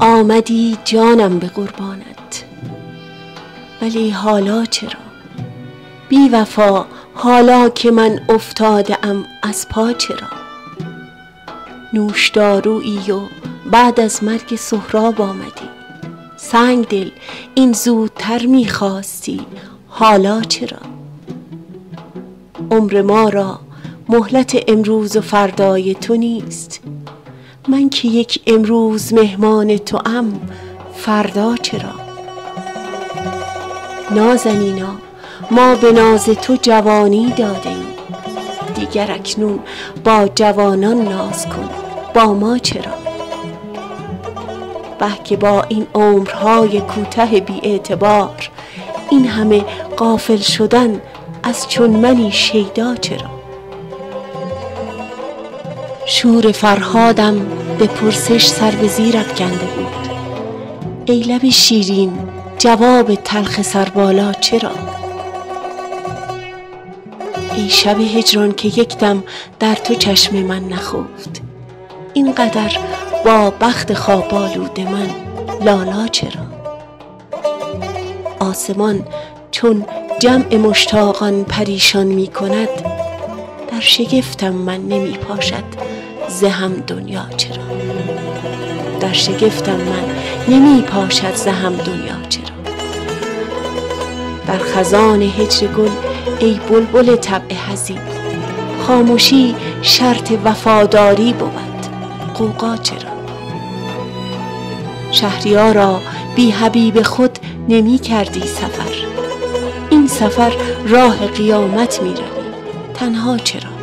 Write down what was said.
آمدی جانم به قربانت، ولی حالا چرا بی وفا؟ حالا که من افتاده ام از پا چرا؟ نوشدارویی و بعد از مرگ سهراب آمدی، سنگ دل این زودتر میخواستی، حالا چرا؟ عمر ما را مهلت امروز و فردای تو نیست، من که یک امروز مهمان تو ام، فردا چرا؟ نازنینا ما به ناز تو جوانی دادیم، دیگر اکنون با جوانان ناز کن، با ما چرا؟ به که با این عمرهای کوته بی اعتبار، این همه غافل شدن از چون منی شیدا چرا؟ شور فرهادم به پرسش سر به زیر افکنده بود، ای لب شیرین جواب تلخ سربالا چرا؟ ای شب هجران که یک دم در تو چشم من نخفت، اینقدر با بخت خواب آلود من لالا چرا؟ آسمان چون جمع مشتاقان پریشان می کند، در شگفتم من نمی پاشد ز هم دنیا چرا؟ در شگفتم من نمی پاشد ز هم دنیا چرا؟ در خزان هجر گل ای بلبل طبع حزین، خاموشی شرط وفاداری بود، غوغا چرا؟ شهریارا بی حبیب خود نمی کردی سفر، این سفر راه قیامت می روی، تنها چرا؟